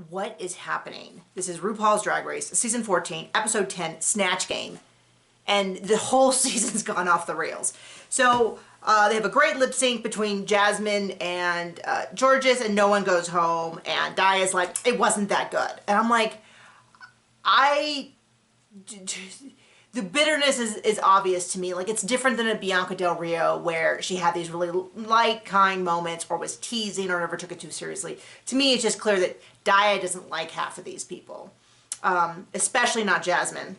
What is happening? This is RuPaul's Drag Race, season 14, episode 10, Snatch Game. And the whole season's gone off the rails. So they have a great lip sync between Jasmine and Georges, and no one goes home. And Daya's like, it wasn't that good. And I'm like, the bitterness is obvious to me. Like, it's different than a Bianca Del Rio where she had these really light, kind moments or was teasing or never took it too seriously. To me, it's just clear that Daya doesn't like half of these people, especially not Jasmine.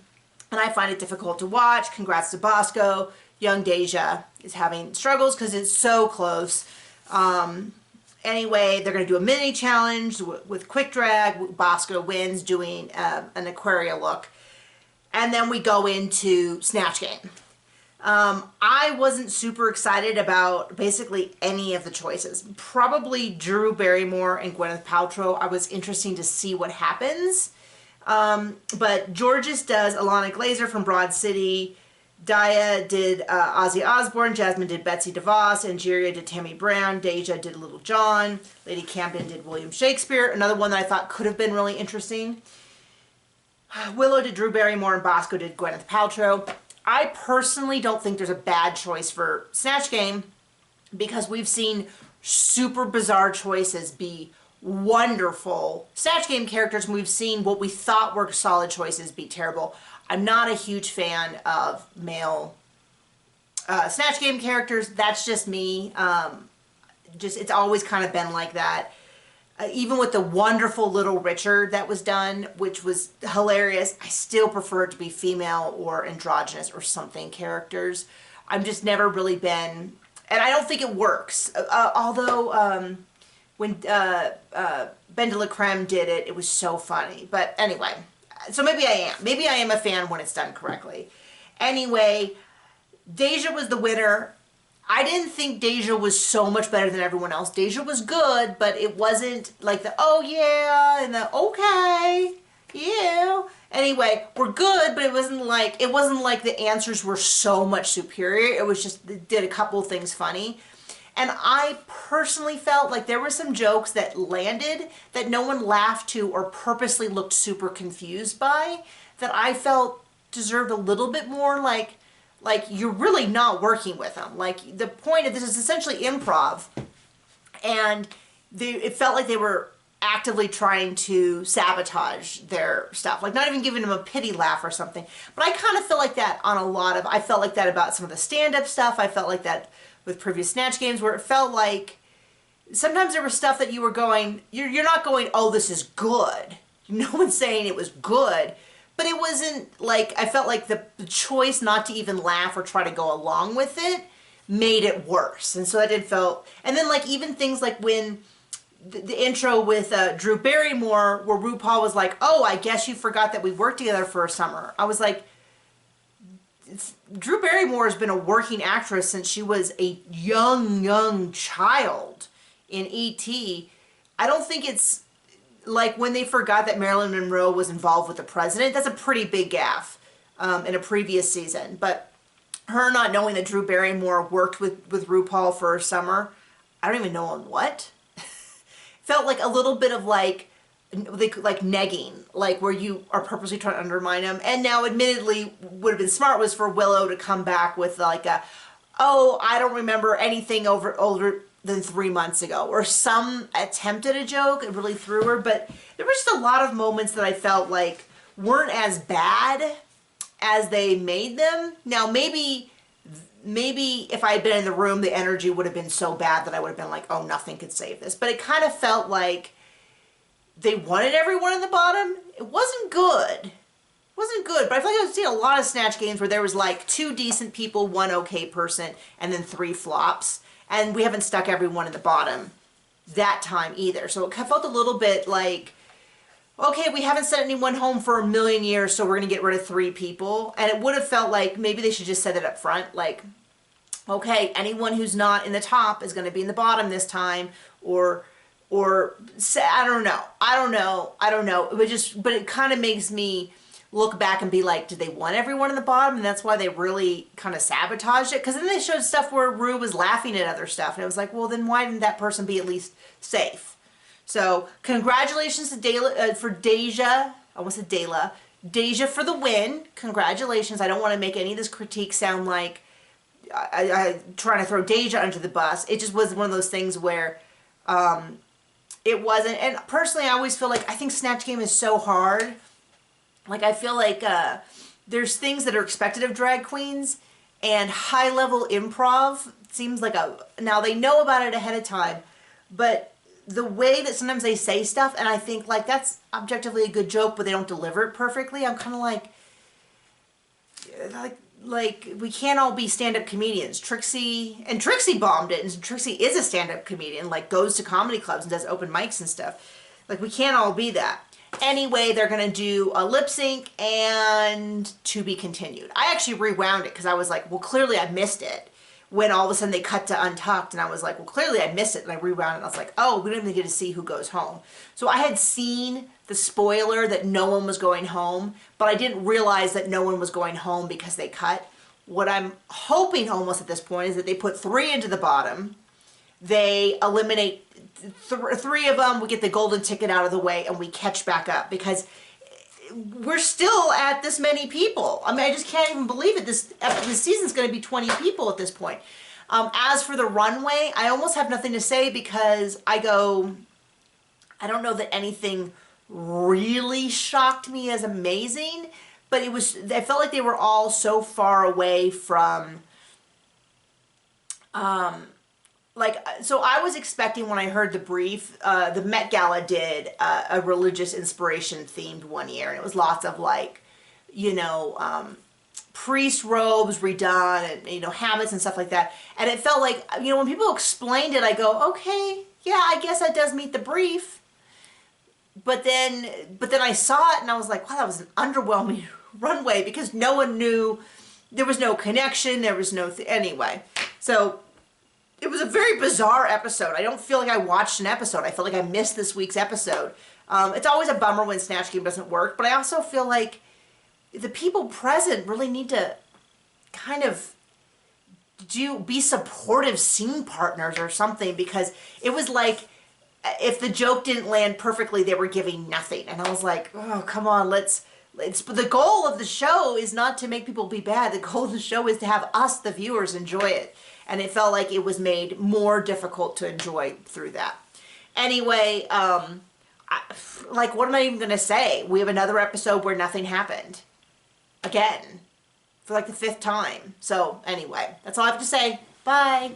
And I find it difficult to watch. Congrats to Bosco. Young Deja is having struggles because it's so close. Anyway, they're going to do a mini challenge with quick drag. Bosco wins doing an Aquaria look. And then we go into Snatch Game. I wasn't super excited about basically any of the choices. Probably Drew Barrymore and Gwyneth Paltrow. I was interested to see what happens. But Georges does Alana Glazer from Broad City. Daya did Ozzy Osbourne. Jasmine did Betsy DeVos. Angeria did Tammy Brown. Deja did Little John. Lady Camden did William Shakespeare. Another one that I thought could have been really interesting. Willow did Drew Barrymore and Bosco did Gwyneth Paltrow. I personally don't think there's a bad choice for Snatch Game because we've seen super bizarre choices be wonderful Snatch Game characters, and we've seen what we thought were solid choices be terrible. I'm not a huge fan of male Snatch Game characters. That's just me. It's always kind of been like that. Even with the wonderful Little Richard that was done, which was hilarious, I still prefer it to be female or androgynous or something characters. I've just never really been, and I don't think it works. Although when Ben de la Creme did it, it was so funny. But anyway, so maybe I am. Maybe I am a fan when it's done correctly. Anyway, Deja was the winner. I didn't think Deja was so much better than everyone else. Deja was good, but it wasn't like the, oh yeah, and the, okay, yeah. Anyway, we're good, but it wasn't like the answers were so much superior. It was just, they did a couple of things funny. And I personally felt like there were some jokes that landed that no one laughed to or purposely looked super confused by that I felt deserved a little bit more like you're really not working with them. Like, the point of this is essentially improv, and it felt like they were actively trying to sabotage their stuff, like not even giving them a pity laugh or something. But I kind of feel like that on a lot of, I felt like that about some of the stand-up stuff. I felt like that with previous Snatch Games, where it felt like sometimes there was stuff that you were going, you're not going, oh, this is good. No one's saying it was good. But it wasn't like, I felt like the choice not to even laugh or try to go along with it made it worse. And so I did felt, and then like even things like when the intro with Drew Barrymore, where RuPaul was like, oh, I guess you forgot that we worked together for a summer. I was like, Drew Barrymore has been a working actress since she was a young child in E.T. I don't think it's, like when they forgot that Marilyn Monroe was involved with the president, that's a pretty big gaffe in a previous season. But her not knowing that Drew Barrymore worked with RuPaul for a summer, I don't even know on what. Felt like a little bit of like negging, like where you are purposely trying to undermine him. And now admittedly would have been smart was for Willow to come back with like a, oh, I don't remember anything older than 3 months ago, or some attempt at a joke. It really threw her, but there were just a lot of moments that I felt like weren't as bad as they made them. Now, maybe if I had been in the room, the energy would have been so bad that I would have been like, oh, nothing could save this. But it kind of felt like they wanted everyone in the bottom. It wasn't good. It wasn't good, but I feel like I've seen a lot of Snatch Games where there was like 2 decent people, 1 okay person, and then 3 flops. And we haven't stuck everyone in the bottom that time either. So it felt a little bit like, okay, we haven't sent anyone home for a million years, so we're going to get rid of 3 people. And it would have felt like maybe they should just set it up front. Like, okay, anyone who's not in the top is going to be in the bottom this time. Or I don't know. But it kind of makes me look back and be like, did they want everyone in the bottom? And that's why they really kind of sabotaged it. Because then they showed stuff where Ru was laughing at other stuff. And it was like, well, then why didn't that person be at least safe? So congratulations to for Deja. I almost said Dela. Deja for the win. Congratulations. I don't want to make any of this critique sound like I trying to throw Deja under the bus. It just was one of those things where it wasn't. And personally, I always feel like I think Snatch Game is so hard. Like I feel like there's things that are expected of drag queens, and high level improv seems like now they know about it ahead of time, but the way that sometimes they say stuff, and I think like that's objectively a good joke, but they don't deliver it perfectly. I'm kind of like we can't all be stand-up comedians. Trixie bombed it, and Trixie is a stand-up comedian, like goes to comedy clubs and does open mics and stuff. Like we can't all be that. Anyway, they're gonna do a lip sync and to be continued. I actually rewound it because I was like, well, clearly I missed it. When all of a sudden they cut to Untucked, and I was like, well, clearly I missed it, and I rewound it, and I was like, oh, we don't even get to see who goes home. So I had seen the spoiler that no one was going home, but I didn't realize that no one was going home because they cut. What I'm hoping almost at this point is that they put 3 into the bottom, they eliminate 3 of them, we get the golden ticket out of the way, and we catch back up, because we're still at this many people. I mean, I just can't even believe it. This season's going to be 20 people at this point. As for the runway, I almost have nothing to say because I don't know that anything really shocked me as amazing, but I felt like they were all so far away from, so I was expecting when I heard the brief, the Met Gala did a religious inspiration themed one year, and it was lots of like, priest robes redone and, habits and stuff like that. And it felt like, when people explained it, I go, okay, yeah, I guess that does meet the brief. But then I saw it and I was like, wow, that was an underwhelming runway because no one knew, there was no connection, there was no, anyway. So it was a very bizarre episode. I don't feel like I watched an episode. I feel like I missed this week's episode. It's always a bummer when Snatch Game doesn't work, but I also feel like the people present really need to kind of be supportive scene partners or something, because it was like if the joke didn't land perfectly, they were giving nothing. And I was like, oh, come on, the goal of the show is not to make people be bad. The goal of the show is to have us, the viewers, enjoy it. And it felt like it was made more difficult to enjoy through that. Anyway, what am I even going to say? We have another episode where nothing happened. Again. For like the 5th time. So, anyway, that's all I have to say. Bye.